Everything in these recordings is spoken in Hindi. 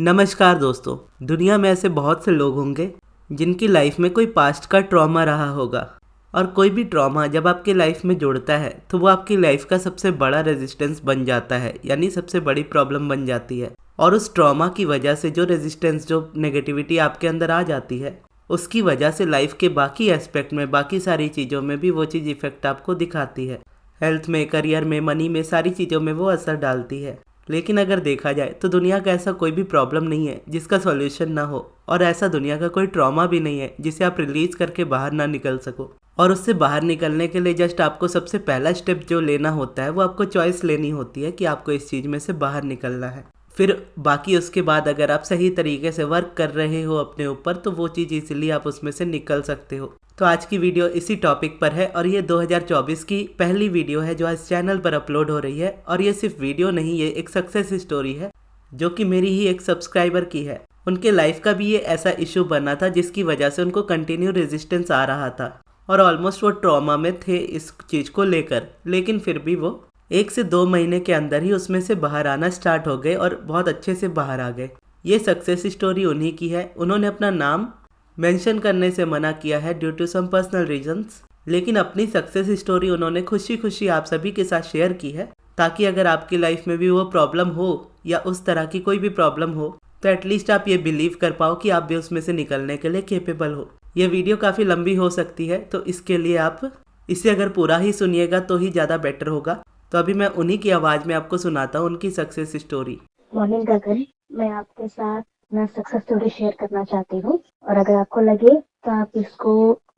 नमस्कार दोस्तों। दुनिया में ऐसे बहुत से लोग होंगे जिनकी लाइफ में कोई पास्ट का ट्रॉमा रहा होगा, और कोई भी ट्रॉमा जब आपकी लाइफ में जुड़ता है तो वो आपकी लाइफ का सबसे बड़ा रेजिस्टेंस बन जाता है, यानी सबसे बड़ी प्रॉब्लम बन जाती है। और उस ट्रॉमा की वजह से जो रेजिस्टेंस, जो नेगेटिविटी आपके अंदर आ जाती है, उसकी वजह से लाइफ के बाकी एस्पेक्ट में, बाकी सारी चीज़ों में भी वो चीज़ इफ़ेक्ट आपको दिखाती है। हेल्थ में, करियर में, मनी में, सारी चीज़ों में वो असर डालती है। लेकिन अगर देखा जाए तो दुनिया का ऐसा कोई भी प्रॉब्लम नहीं है जिसका सॉल्यूशन ना हो, और ऐसा दुनिया का कोई ट्रॉमा भी नहीं है जिसे आप रिलीज करके बाहर ना निकल सको। और उससे बाहर निकलने के लिए जस्ट आपको सबसे पहला स्टेप जो लेना होता है वो आपको चॉइस लेनी होती है कि आपको इस चीज़ में से बाहर निकलना है। फिर बाकी उसके बाद अगर आप सही तरीके से वर्क कर रहे हो अपने ऊपर, तो वो चीज़ इजीली आप उसमें से निकल सकते हो। तो आज की वीडियो इसी टॉपिक पर है, और ये 2024 की पहली वीडियो है जो आज चैनल पर अपलोड हो रही है। और ये सिर्फ वीडियो नहीं, ये एक सक्सेस स्टोरी है जो कि मेरी ही एक सब्सक्राइबर की है। उनके लाइफ का भी ये ऐसा इशू बना था जिसकी वजह से उनको कंटिन्यू रेजिस्टेंस आ रहा था, और ऑलमोस्ट वो ट्रॉमा में थे इस चीज़ को लेकर। लेकिन फिर भी वो 1 से 2 महीने के अंदर ही उसमें से बाहर आना स्टार्ट हो गए, और बहुत अच्छे से बाहर आ गए। ये सक्सेस स्टोरी उन्हीं की है। उन्होंने अपना नाम मेंशन करने से मना किया है due to some personal reasons, लेकिन अपनी सक्सेस स्टोरी उन्होंने खुशी खुशी आप सभी के साथ शेयर की है, ताकि अगर आपकी लाइफ में भी वो प्रॉब्लम हो या उस तरह की कोई भी प्रॉब्लम हो, तो एटलीस्ट आप ये बिलीव कर पाओ कि आप भी उसमें से निकलने के लिए कैपेबल हो। ये वीडियो काफ़ी लंबी हो सकती है, तो इसके लिए आप इसे अगर पूरा ही सुनिएगा तो ही ज़्यादा बेटर होगा। तो अभी मैं उन्हीं की आवाज़ में आपको सुनाता हूँ उनकी सक्सेस स्टोरी। मॉर्निंग गगन, मैं आपके साथ अपना सक्सेस स्टोरी शेयर करना चाहती हूँ, और अगर आपको लगे तो आप इसको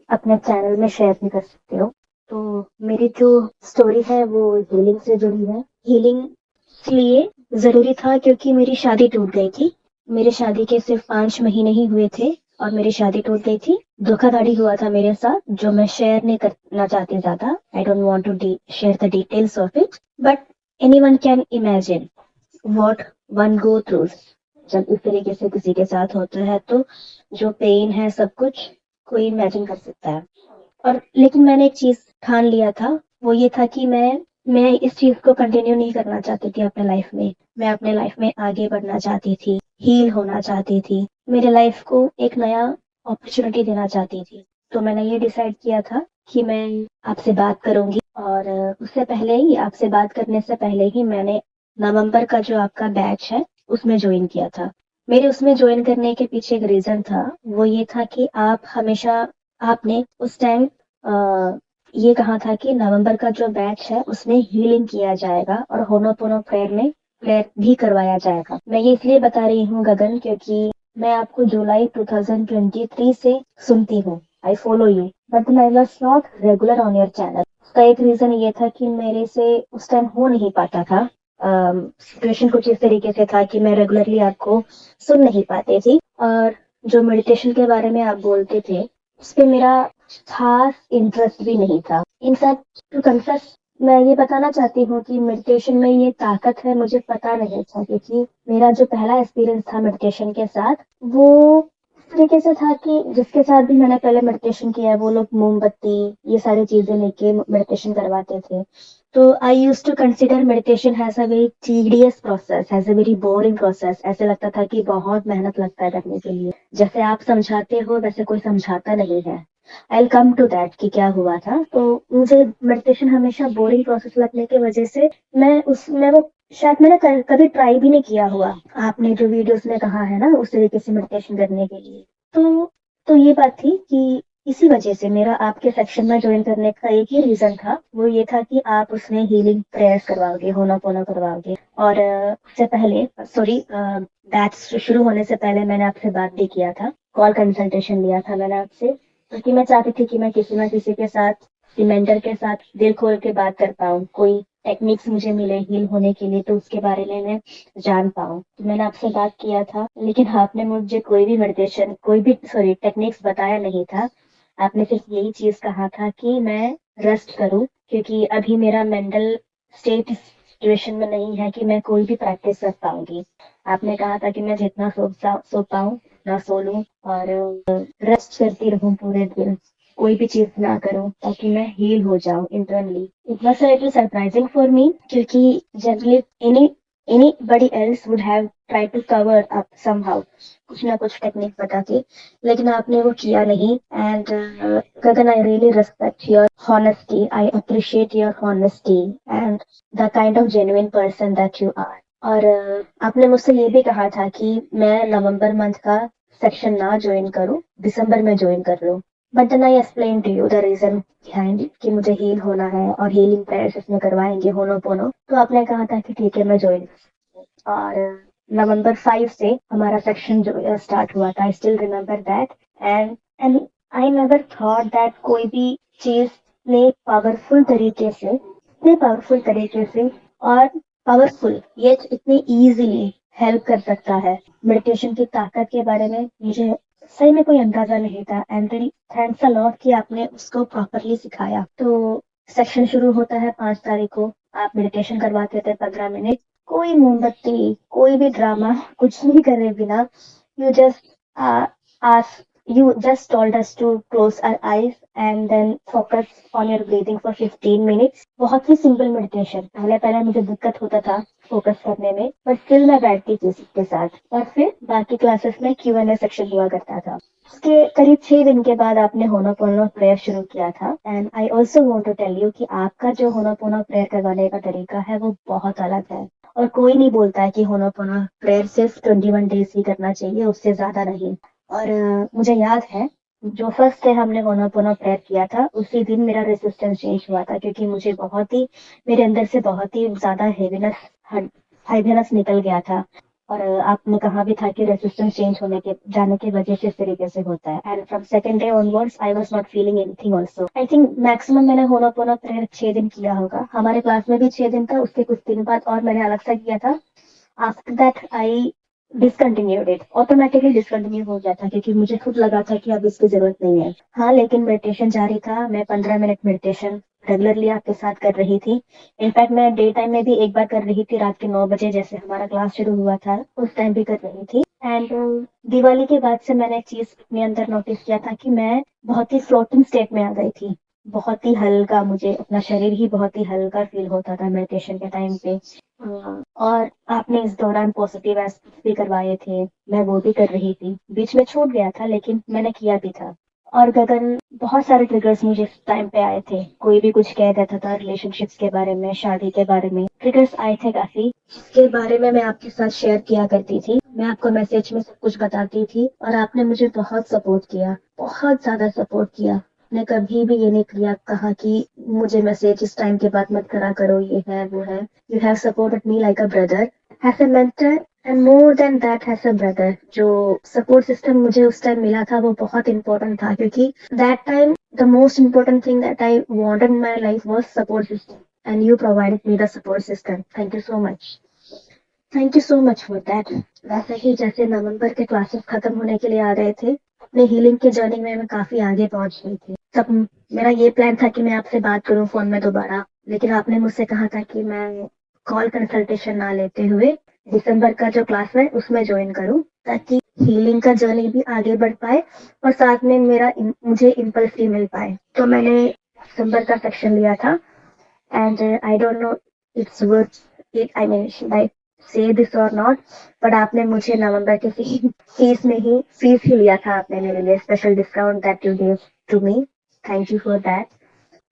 अपने चैनल में शेयर भी कर सकते हो। तो मेरी जो स्टोरी है वो हीलिंग से जुड़ी है। हीलिंग इसलिए जरूरी था क्योंकि मेरी शादी टूट गई थी। मेरी शादी के सिर्फ 5 महीने ही हुए थे और मेरी शादी टूट गई थी। धोखाधड़ी हुआ था मेरे साथ, जो मैं शेयर नहीं करना चाहती ज्यादा। I don't want to share the details of it, but anyone can imagine what one go through. जब इस तरीके से किसी के साथ होता है तो जो पेन है, सब कुछ कोई इमेजिन कर सकता है। और लेकिन मैंने एक चीज ठान लिया था, वो ये था कि मैं इस चीज को कंटिन्यू नहीं करना चाहती थी अपने लाइफ में। मैं अपने लाइफ में आगे बढ़ना चाहती थी, हील होना चाहती थी, मेरे लाइफ को एक नया अपॉर्चुनिटी देना चाहती थी। तो मैंने ये डिसाइड किया था कि मैं आपसे बात करूंगी, और उससे पहले ही, आपसे बात करने से पहले ही, मैंने नवंबर का जो आपका बैच है उसमें ज्वाइन किया था। मेरे उसमें ज्वाइन करने के पीछे एक रीजन था, वो ये था कि आप हमेशा, आपने उस टाइम ये कहा था कि नवंबर का जो बैच है उसमें हीलिंग किया जाएगा और होनोपोनो प्रेयर में प्रेयर भी करवाया जाएगा। मैं ये इसलिए बता रही हूँ गगन, क्योंकि मैं आपको जुलाई 2023 से सुनती हूँ। I follow you, but I was not regular on your channel. उसका एक रीजन ये था कि मेरे से उस टाइम हो नहीं पाता था। सिचुएशन कुछ इस तरीके से था कि मैं रेगुलरली आपको सुन नहीं पाती थी, और जो मेडिटेशन के बारे में आप बोलते थे उस पे मेरा खास इंटरेस्ट भी नहीं था। इनफैक्ट टू कन्फेस, मैं ये बताना चाहती हूँ कि मेडिटेशन में ये ताकत है मुझे पता नहीं था, क्योंकि मेरा जो पहला एक्सपीरियंस था मेडिटेशन के साथ वो इस तरीके से था कि जिसके साथ भी मैंने पहले मेडिटेशन किया है वो लोग मोमबत्ती, ये सारी चीजें लेके मेडिटेशन करवाते थे। तो I used to consider meditation has a very tedious process, has a very boring process. ऐसे लगता था कि बहुत मेहनत लगता है करने के लिए, जैसे आप समझाते हो वैसे कोई समझाता नहीं है। आई कम टू दैट कि क्या हुआ था। तो मुझे मेडिटेशन हमेशा बोरिंग प्रोसेस लगने की वजह से मैं वो शायद मैंने कभी ट्राई भी नहीं किया हुआ। आपने जो वीडियोस में कहा है ना उस तरीके से मेडिटेशन करने के लिए, तो ये बात थी कि इसी वजह से मेरा आपके सेक्शन में ज्वाइन करने का एक ही रीजन था, वो ये था कि आप उसमें हीलिंग प्रेयर्स करवाओगे, होनोपोनो करवाओगे। और उससे पहले, सॉरी, बैच शुरू होने से पहले मैंने आपसे बात भी किया था, कॉल कंसल्टेशन लिया था मैंने आपसे, क्योंकि मैं चाहती थी कि मैं किसी ना किसी के साथ, मेंटर के साथ दिल खोल के बात कर पाऊँ। कोई टेक्निक्स मुझे मिले हील होने के लिए तो उसके बारे में मैं जान पाऊँ। तो मैंने आपसे बात किया था, लेकिन आपने मुझे कोई भी मेडिटेशन, कोई भी, सॉरी, टेक्निक्स बताया नहीं था। आपने सिर्फ यही चीज कहा था कि मैं रेस्ट करूं, क्योंकि अभी मेरा मेंटल स्टेट इस सिचुएशन में नहीं है कि मैं कोई भी प्रैक्टिस कर पाऊंगी। आपने कहा था कि मैं जितना सो पाऊं ना सो लूं, और रेस्ट करती रहूं पूरे दिन, कोई भी चीज ना करूं, ताकि मैं हील हो जाऊं internally. It was surprising for me, क्योंकि generally any anybody else would have tried to cover up somehow, कुछ ना कुछ टेक्निक बता के, लेकिन आपने वो किया नहीं. And Gagan, I really respect your honesty. I appreciate your honesty and the kind of genuine person that you are. और आपने मुझसे ये भी कहा था कि मैं नवंबर मंथ का सेक्शन ना ज्वाइन करूं, दिसंबर में ज्वाइन कर लूं. But then I explain to you the reason behind कि मुझे हील होना है और हीलिंग प्रेयर्स इसमें करवाएंगे होनो. तो आपने कहा था कि ठीक है मैं ज्वाइन. और नवंबर 5 से हमारा सेक्शन जो स्टार्ट हुआ था, I still remember that. And I never thought that कोई भी चीज ने पावरफुल तरीके से और पावरफुल ये इतनी इजीली हेल्प कर सकता है. मेडिटेशन की ताकत के बारे में मुझे सही में कोई अंदाजा नहीं था. एंड थैंक्स अ लॉट कि आपने उसको प्रॉपरली सिखाया. तो सेक्शन शुरू होता है 5 तारीख को. आप मेडिटेशन करवाते थे 15 मिनट, कोई मोमबत्ती, कोई भी ड्रामा, कुछ भी करे बिना. You just ask you just told us to close our eyes and then focus on your breathing for 15 minutes. बहुत ही सिंपल मेडिटेशन. पहले पहले मुझे दिक्कत होता था फोकस करने में, बट स्टिल मैं बैठती थी सबके साथ. और फिर बाकी क्लासेस में Q&A सेक्शन हुआ करता था. उसके करीब 6 दिन के बाद आपने होनोपोनो प्रेयर शुरू किया था. And I also want to tell you कि आपका जो होनोपोनो प्रेयर करवाने का तरीका है वो बहुत अलग है. और कोई नहीं बोलता है कि होनोपोनो प्रेयर सिर्फ 21 डेज ही करना चाहिए, उससे ज्यादा नहीं. और मुझे याद है जो फर्स्ट डे हमने होनोपोनो प्रेयर किया था, उसी दिन मेरा रेजिस्टेंस चेंज हुआ था, क्योंकि मुझे बहुत ही मेरे अंदर से बहुत ही ज्यादा हेवीनेस निकल गया था. और आपने कहा भी था कि रेजिस्टेंस चेंज होने के जाने की वजह से इस तरीके से होता है. And from second day onwards I was not feeling anything also. I think maximum मैंने होनोपोनो प्रेयर 6 दिन किया होगा. हमारे क्लास में भी 6 दिन था, उसके कुछ दिन बाद और मैंने अलग सा किया था. After that I discontinued it, automatically discontinue हो गया था, क्योंकि मुझे खुद लगा था कि अब इसकी जरूरत नहीं है. हाँ, लेकिन मेडिटेशन जारी था. मैं 15 मिनट मेडिटेशन रेगुलरली आपके साथ कर रही थी. इनफैक्ट मैं डे टाइम में भी एक बार कर रही थी, रात के 9 बजे जैसे हमारा क्लास शुरू हुआ था उस टाइम भी कर रही थी. एंड दिवाली के बाद से मैंने एक चीज अपने अंदर नोटिस किया था कि मैं बहुत ही फ्लोटिंग स्टेट में आ गई थी. बहुत ही हल्का, मुझे अपना शरीर ही बहुत ही हल्का फील होता था मेडिटेशन के टाइम पे. और आपने इस दौरान पॉजिटिव एस्पेक्ट्स भी करवाए थे, मैं वो भी कर रही थी. बीच में छूट गया था लेकिन मैंने किया भी था. और गगन, बहुत सारे ट्रिगर्स मुझे इस टाइम पे आए थे. कोई भी कुछ कह देता था रिलेशनशिप्स के बारे में, शादी के बारे में. ट्रिगर्स आए थे काफी, जिसके बारे में मैं आपके साथ शेयर किया करती थी. मैं आपको मैसेज में सब कुछ बताती थी और आपने मुझे बहुत सपोर्ट किया, बहुत ज्यादा सपोर्ट किया. ने कभी भी ये नहीं किया कहा कि मुझे मैसेज इस टाइम के बाद मत करा करो, ये है वो है. You have supported me like a brother, as a mentor, and more than that as a brother. जो सपोर्ट सिस्टम मुझे उस टाइम मिला था वो बहुत इम्पोर्टेंट था, क्योंकि that time the most important thing that I wanted in my life was support system, and you provided me the support system. Thank you so much. Thank you so much for that. वैसे ही जैसे नवंबर के क्लासेस खत्म होने के लिए आ रहे थे, अपने हीलिंग के जर्नी में मैं काफी आगे पहुंच गई थी. तब मेरा ये प्लान था कि मैं आपसे बात करूं फोन में दोबारा, लेकिन आपने मुझसे कहा था कि मैं कॉल कंसल्टेशन ना लेते हुए दिसंबर का जो क्लास है उसमें ज्वाइन करूं, ताकि हीलिंग का जर्नी भी आगे बढ़ पाए और साथ में मुझे इम्पल्स भी मिल पाए. तो मैंने दिसंबर का सेक्शन लिया था. And I don't know it's worth it, I mean like say this or not, but आपने मुझे नवंबर के फीस ही लिया था आपने मेरे लिए. Special discount that you give to me, thank you for that.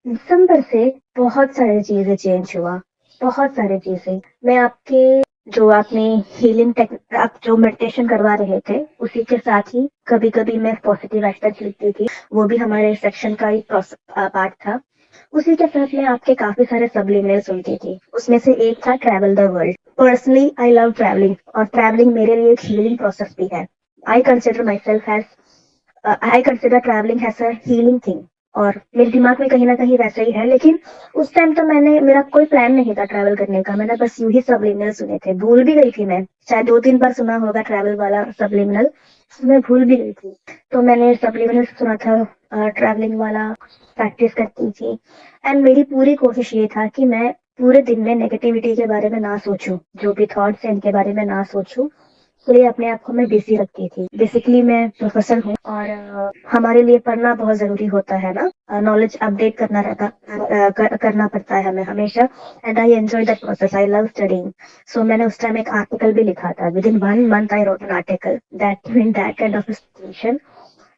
दिसंबर से बहुत सारी चीजें चेंज हुआ, बहुत सारी चीजें. मैं आपके जो आपने हीलिंग आप जो मेडिटेशन करवा रहे थे उसी के साथ ही कभी कभी मैं पॉजिटिव एस्पेक्ट लिखती थी, वो भी हमारे सेक्शन का ही पार्ट था. उसी के साथ मैं आपके काफी सारे सब्लिमिनल सुनती थी. उसमें से एक था travel the world. Personally I love travelling, और ट्रैवलिंग मेरे लिए एक हीलिंग प्रोसेस भी है. I consider myself as I consider travelling as a healing thing. और मेरे दिमाग में कहीं ना कहीं वैसा ही है, लेकिन उस टाइम तो मेरा कोई प्लान नहीं था ट्रैवल करने का. मैंने बस यूं ही सब्लिमिनल सुने थे, भूल भी गई थी. मैं शायद 2-3 बार सुना होगा ट्रैवल वाला सब्लिमिनल, मैं भूल भी गई थी. तो मैंने सब्लिमिनल सुना था, ट्रैवलिंग वाला प्रैक्टिस करती थी. एंड मेरी पूरी कोशिश ये था कि मैं पूरे दिन में नेगेटिविटी के बारे में ना सोचूं, जो भी थॉट्स हैं इनके बारे में ना सोचूं. उसके लिए अपने आप को मैं बिजी रखती थी। बेसिकली मैं प्रोफेसर हूँ और हमारे लिए पढ़ना बहुत जरूरी होता है ना, नॉलेज अपडेट करना पड़ता है हमें हमेशा। And I enjoy that process, I love studying. So मैंने उस टाइम एक आर्टिकल भी लिखा था, within 1 month I wrote an article that in that kind of situation.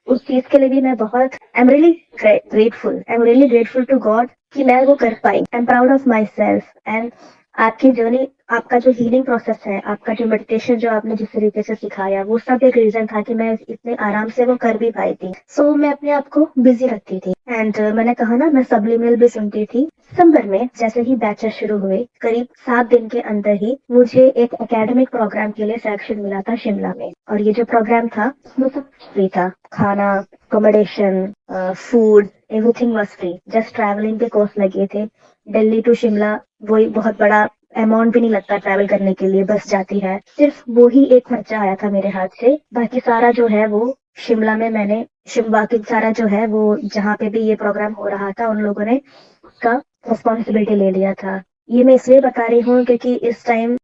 उस चीज के लिए भी मैं बहुत I am really grateful to God कि मैं वो कर पाई। I am proud of myself. And आपकी जर्नी, आपका जो हीलिंग प्रोसेस है, आपका जो मेडिटेशन जो आपने जिस तरीके से सिखाया, वो सब एक रीजन था कि मैं इतने आराम से वो कर भी पाई थी। सो मैं अपने आप को बिजी रखती थी। एंड मैंने कहा ना, मैं सब्लिमिनल भी सुनती थी। दिसंबर में जैसे ही बैचेस शुरू हुए, करीब 7 दिन के अंदर ही मुझे एक एकेडमिक प्रोग्राम के लिए सिलेक्शन मिला था शिमला में। और ये जो प्रोग्राम था वो सब फ्री था, खाना, accommodation, food, everything was free. Just travelling के कॉस्ट लगे थे, दिल्ली टू शिमला। वही बहुत बड़ा अमाउंट भी नहीं लगता ट्रैवल करने के लिए, बस जाती है। सिर्फ वो ही एक खर्चा आया था मेरे हाथ से। बाकी सारा जो है वो शिमला में मैंने बाकी सारा जो है वो जहाँ पे भी ये प्रोग्राम हो रहा था, उन लोगों ने उसका रिस्पॉन्सिबिलिटी ले लिया था। ये मैं इसलिए बता रही हूँ क्योंकि इस टाइम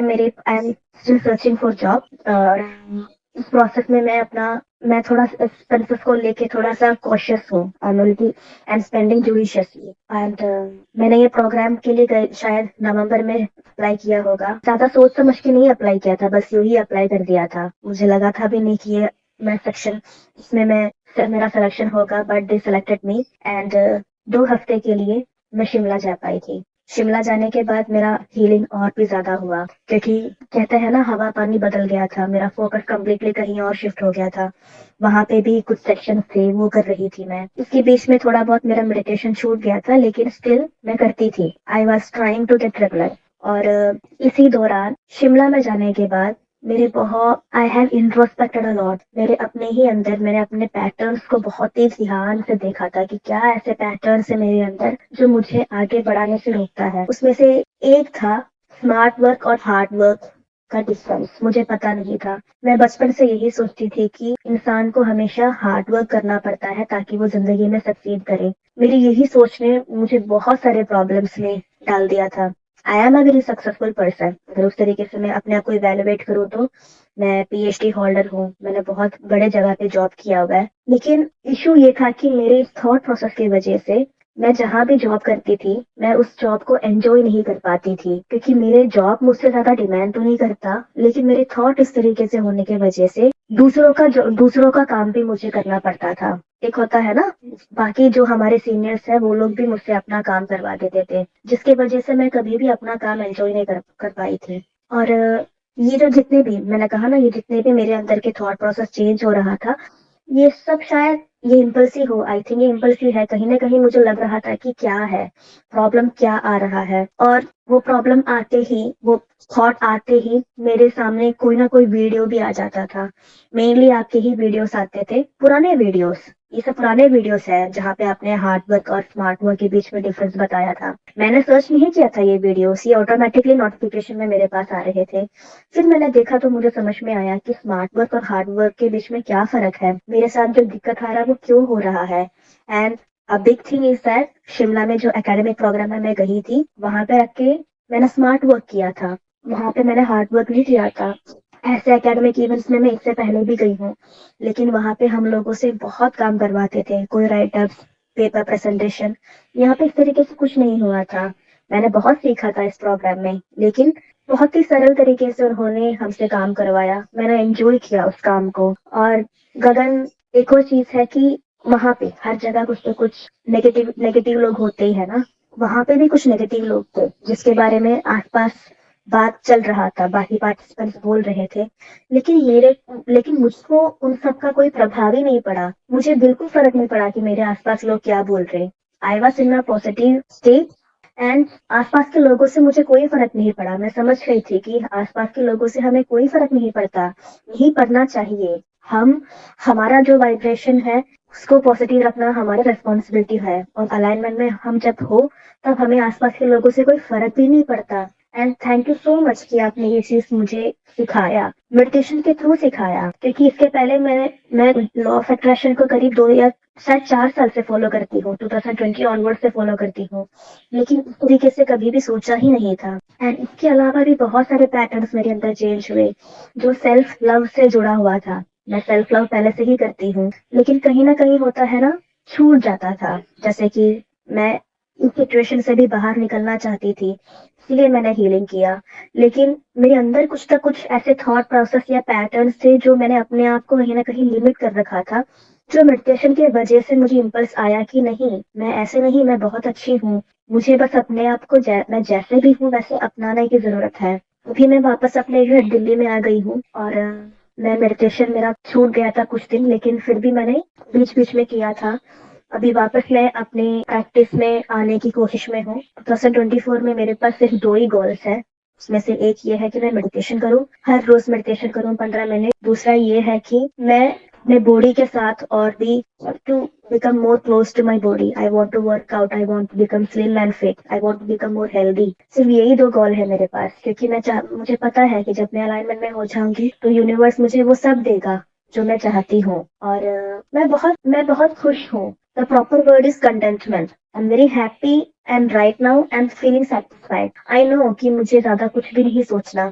मेरे I am still searching for job. इस प्रोसेस में मैं थोड़ा एक्सपेंसेस को लेके थोड़ा सा कॉशियस हूँ। I am spending judiciously. And मैंने ये प्रोग्राम के लिए शायद नवंबर में अप्लाई किया होगा। ज्यादा सोच समझ के नहीं अप्लाई किया था, बस यूं ही अप्लाई कर दिया था। मुझे लगा था भी नहीं कि ये मैं सेक्शन इसमें मेरा सिलेक्शन होगा, but they selected me. And 2 हफ्ते के लिए मैं शिमला जा पाई थी। शिमला जाने के बाद मेरा हीलिंग और भी ज्यादा हुआ, क्योंकि कहते हैं ना, हवा पानी बदल गया था। मेरा फोकस कम्प्लीटली कहीं और शिफ्ट हो गया था। वहां पे भी कुछ सेक्शन थे, वो कर रही थी मैं। इसके बीच में थोड़ा बहुत मेरा मेडिटेशन छूट गया था, लेकिन स्टिल मैं करती थी। I was trying to get regular. और इसी दौरान शिमला में जाने के बाद मेरे बहुत आई हैव इंट्रोस्पेक्टेड अ लॉट। मेरे अपने ही अंदर मैंने अपने पैटर्न्स को बहुत ही ध्यान से देखा था कि क्या ऐसे पैटर्न्स है मेरे अंदर जो मुझे आगे बढ़ाने से रोकता है। उसमें से एक था स्मार्ट वर्क और हार्ड वर्क का डिफरेंस। मुझे पता नहीं था। मैं बचपन से यही सोचती थी कि इंसान को हमेशा हार्ड वर्क करना पड़ता है ताकि वो जिंदगी में सक्सीड करे। मेरी यही सोच ने मुझे बहुत सारे प्रॉब्लम्स में डाल दिया था। I am a very successful person. अगर उस तरीके से मैं अपने आप को इवेलुएट करूँ तो मैं पीएचडी होल्डर हूँ, मैंने बहुत बड़े जगह पे जॉब किया हुआ है। लेकिन इशू ये था कि मेरे थॉट प्रोसेस की वजह से मैं जहाँ भी जॉब करती थी, मैं उस जॉब को एंजॉय नहीं कर पाती थी, क्योंकि मेरे जॉब मुझसे ज्यादा डिमांड तो नहीं करता, लेकिन मेरे थॉट इस तरीके से होने की वजह से दूसरों का काम भी मुझे करना पड़ता था। एक होता है ना, बाकी जो हमारे सीनियर्स है वो लोग भी मुझसे अपना काम करवा देते थे, जिसकी वजह से मैं कभी भी अपना काम एंजॉय नहीं कर पाई थी। और ये जो जितने भी मैंने कहा ना, ये जितने भी मेरे अंदर के थॉट प्रोसेस चेंज हो रहा था, ये सब शायद ये इम्पल्सिव हो, आई थिंक ये इम्पल्सिव है। कहीं ना कहीं मुझे लग रहा था कि क्या है प्रॉब्लम, क्या आ रहा है। और वो प्रॉब्लम आते ही, वो थॉट आते ही मेरे सामने कोई ना कोई वीडियो भी आ जाता था। मेनली आपके ही वीडियोस आते थे, पुराने वीडियोस। ये सब पुराने वीडियोस है जहाँ पे आपने हार्ड वर्क और स्मार्ट वर्क के बीच में डिफरेंस बताया था। मैंने सर्च नहीं किया था ये वीडियोस, ये ऑटोमेटिकली नोटिफिकेशन में मेरे पास आ रहे थे। फिर मैंने देखा तो मुझे समझ में आया कि स्मार्ट वर्क और हार्ड वर्क के बीच में क्या फर्क है, मेरे साथ जो दिक्कत आ रहा है वो क्यों हो रहा है। And a big thing is that Shimla में जो एकेडमिक प्रोग्राम में मैं गई थी, वहां पे रख के मैंने स्मार्ट वर्क किया था, वहां पे मैंने हार्ड वर्क नहीं किया था। ऐसे एकेडमिक इवेंट्स में मैं इससे पहले भी गई हूँ, लेकिन वहां पे हम लोगों से बहुत काम करवाते थे, कोई राइट अप, पेपर प्रेजेंटेशन। यहाँ पे इस तरीके से कुछ नहीं हुआ था। मैंने बहुत सीखा था इस प्रोग्राम में, लेकिन बहुत ही सरल तरीके से उन्होंने हमसे काम करवाया। मैंने एंजॉय किया उस काम को। और गगन, एक और चीज है कि वहां पे हर जगह कुछ तो कुछ नेगेटिव नेगेटिव लोग होते ही है ना। वहां पे भी कुछ नेगेटिव लोग थे जिसके बारे में आसपास बात चल रहा था, बाकी पार्टिसिपेंट्स बोल रहे थे। लेकिन मुझको उन सब का कोई प्रभाव ही नहीं पड़ा। मुझे बिल्कुल फर्क नहीं पड़ा कि मेरे आसपास लोग क्या बोल रहे। I was in a positive state. And आसपास के लोगों से मुझे कोई फर्क नहीं पड़ा। मैं समझ गई थी कि आसपास के लोगों से हमें कोई फर्क नहीं पड़ता, नहीं पड़ना चाहिए। हम हमारा जो वाइब्रेशन है उसको पॉजिटिव रखना हमारी रिस्पॉन्सिबिलिटी है, और अलाइनमेंट में हम जब हो तब हमें आसपास के लोगों से कोई फर्क भी नहीं पड़ता। And thank you so much कि आपने ये चीज मुझे सिखाया, मेडिटेशन के थ्रू सिखाया। क्योंकि इसके पहले मैं लॉ ऑफ अट्रैक्शन को करीब 2 या शायद 4 साल से फॉलो करती हूँ, 2020 ऑनवर्ड से फॉलो करती हूँ, लेकिन इस तरीके से कभी भी सोचा ही नहीं था। एंड इसके अलावा भी बहुत सारे पैटर्न्स मेरे अंदर चेंज हुए जो सेल्फ लव से जुड़ा हुआ था। मैं सेल्फ लव पहले से ही करती हूँ, लेकिन कहीं ना कहीं होता है ना, छूट जाता था। जैसे कि मैं इस सिचुएशन से भी बाहर निकलना चाहती थी, इसलिए मैंने हीलिंग किया, लेकिन मेरे अंदर कुछ ना कुछ ऐसे थॉट प्रोसेस या पैटर्न्स थे जो मैंने अपने आप को कहीं ना कहीं लिमिट कर रखा था, जो मेडिटेशन की वजह से मुझे इम्पल्स आया कि नहीं, मैं ऐसे नहीं, मैं बहुत अच्छी हूँ, मुझे बस अपने आप को मैं जैसे भी हूँ वैसे अपनाने की जरूरत है। अभी मैं वापस अपने घर दिल्ली में आ गई हूँ, और मैं मेडिटेशन मेरा छूट गया था कुछ दिन, लेकिन फिर भी मैंने बीच बीच में किया था। अभी वापस मैं अपनी प्रैक्टिस में आने की कोशिश में हूँ। 2024 में मेरे पास सिर्फ 2 ही गोल्स है। उसमें से एक ये है कि मैं मेडिटेशन करूँ, हर रोज मेडिटेशन करूँ 15 मिनट। दूसरा ये है कि मैं अपने बॉडी के साथ और भी to become more close to my body. I want to work out, I want to become slim and fit, I want to become more healthy. सिर्फ यही 2 गोल है मेरे पास, क्योंकि मुझे पता है कि जब मैं अलाइनमेंट में हो जाऊंगी तो यूनिवर्स मुझे वो सब देगा जो मैं चाहती हूँ। और मैं बहुत खुश हूँ। The proper word is contentment. I'm very happy and right now I'm feeling satisfied. I know कि मुझे ज्यादा कुछ भी नहीं सोचना,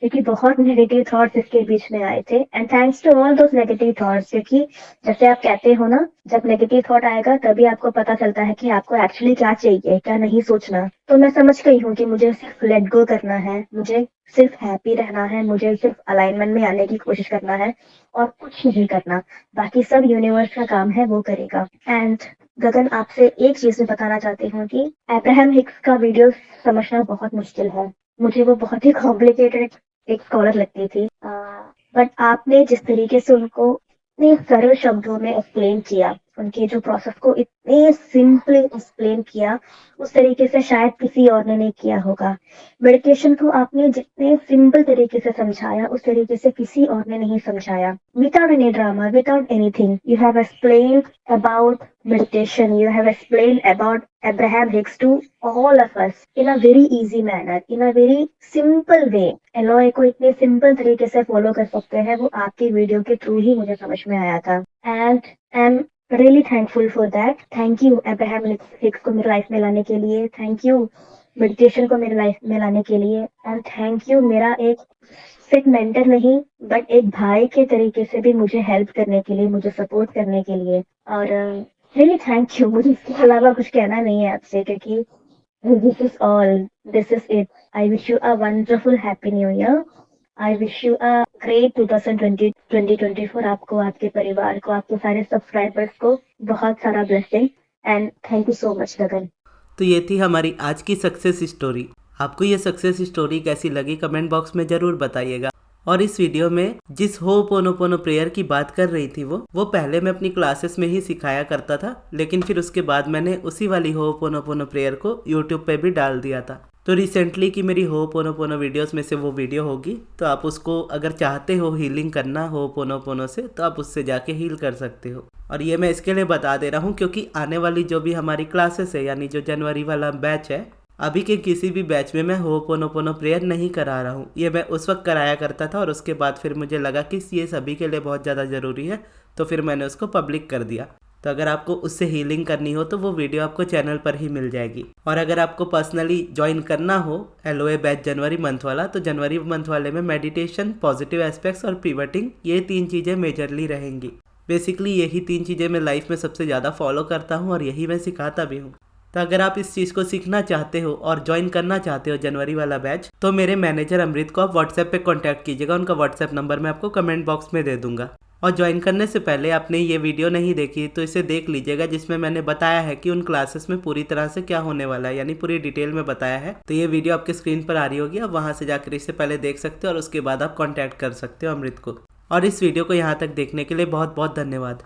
क्योंकि बहुत नेगेटिव थॉट्स इसके बीच में आए थे। And thanks to all those negative thoughts, क्योंकि जैसे आप कहते हो ना, जब नेगेटिव थॉट आएगा तभी आपको पता चलता है कि आपको एक्चुअली क्या चाहिए, क्या नहीं सोचना। तो मैं समझ गई हूँ कि मुझे सिर्फ लेट गो करना है, मुझे सिर्फ हैप्पी रहना है, मुझे सिर्फ अलाइनमेंट में आने की कोशिश करना है और कुछ नहीं करना। बाकी सब यूनिवर्स का काम है, वो करेगा। एंड गगन, आपसे एक चीज मैं बताना चाहती हूँ कि अब्राहम हिक्स का वीडियो समझना बहुत मुश्किल है। मुझे वो बहुत ही कॉम्प्लिकेटेड एक स्कॉलर लगती थी, बट आपने जिस तरीके से उनको इतने सरल शब्दों में एक्सप्लेन किया, उनके जो प्रोसेस को इतने सिंपली एक्सप्लेन किया, उस तरीके से शायद किसी और ने नहीं किया होगा। मेडिटेशन को आपने जितने सिंपल तरीके से समझाया, उस तरीके से किसी और ने नहीं समझाया। Without any drama, without anything, you have explained about meditation, you have explained about Abraham Hicks to all of us in a very easy manner, in a very simple way। LOA को इतने सिंपल तरीके से फॉलो कर सकते हैं, वो आपकी वीडियो के थ्रू ही मुझे समझ में आया था। And I am really thankful for that. Thank you Abraham Hicks को मेरी लाइफ में लाने के लिए, थैंक यू मेडिटेशन को मेरी लाइफ में लाने के लिए, एंड थैंक यू मेरा एक सिर्फ मेंटर नहीं बट एक भाई के तरीके से भी मुझे हेल्प करने के लिए, मुझे सपोर्ट करने के लिए। और रियली थैंक यू। मुझे इसके अलावा कुछ कहना नहीं है आपसे, क्योंकि this is all, this is it. I wish you a wonderful happy new year. I wish you a great 2024। आपको, आपके परिवार को, आपके सारे सब्सक्राइबर्स को बहुत सारा blessing, and thank you so much Gagan. तो ये थी हमारी आज की सक्सेस स्टोरी। आपको ये सक्सेस स्टोरी कैसी लगी कमेंट बॉक्स में ज़रूर बताइएगा। और इस वीडियो में जिस होपोनोपोनो प्रेयर की बात कर रही थी वो पहले मैं अपनी क्लासेस में ही सिखाया करता था, लेकिन फिर उसके बाद मैंने उसी वाली होपोनोपोनो प्रेयर को यूट्यूब पे भी डाल दिया था। तो रिसेंटली की मेरी होपोनोपोनो वीडियोस में से वो वीडियो होगी, तो आप उसको अगर चाहते हो हीलिंग करना होपोनोपोनो से, तो आप उससे जाके हील कर सकते हो। और ये मैं इसके लिए बता दे रहा हूँ क्योंकि आने वाली जो भी हमारी क्लासेस है, यानी जो जनवरी वाला बैच है, अभी के किसी भी बैच में मैं होपोनोपोनो प्रेयर नहीं करा रहा हूँ। ये मैं उस वक्त कराया करता था और उसके बाद फिर मुझे लगा कि ये सभी के लिए बहुत ज़्यादा ज़रूरी है, तो फिर मैंने उसको पब्लिक कर दिया। तो अगर आपको उससे हीलिंग करनी हो तो वो वीडियो आपको चैनल पर ही मिल जाएगी। और अगर आपको पर्सनली ज्वाइन करना हो एलओए बैच जनवरी मंथ वाला, तो जनवरी मंथ वाले में मेडिटेशन, पॉजिटिव एस्पेक्ट्स और पिवटिंग, ये 3 चीज़ें मेजरली रहेंगी। बेसिकली यही 3 चीज़ें मैं लाइफ में सबसे ज़्यादा फॉलो करता हूँ और यही मैं सिखाता भी हूँ। तो अगर आप इस चीज़ को सीखना चाहते हो और ज्वाइन करना चाहते हो जनवरी वाला बैच, तो मेरे मैनेजर अमृत को आप व्हाट्सएप पे कांटेक्ट कीजिएगा। उनका व्हाट्सएप नंबर मैं आपको कमेंट बॉक्स में दे दूंगा। और ज्वाइन करने से पहले आपने ये वीडियो नहीं देखी तो इसे देख लीजिएगा, जिसमें मैंने बताया है कि उन क्लासेस में पूरी तरह से क्या होने वाला है, यानी पूरी डिटेल में बताया है। तो ये वीडियो आपके स्क्रीन पर आ रही होगी, आप वहाँ से जाकर इससे पहले देख सकते हो और उसके बाद आप कॉन्टैक्ट कर सकते हो अमृत को। और इस वीडियो को यहाँ तक देखने के लिए बहुत बहुत धन्यवाद।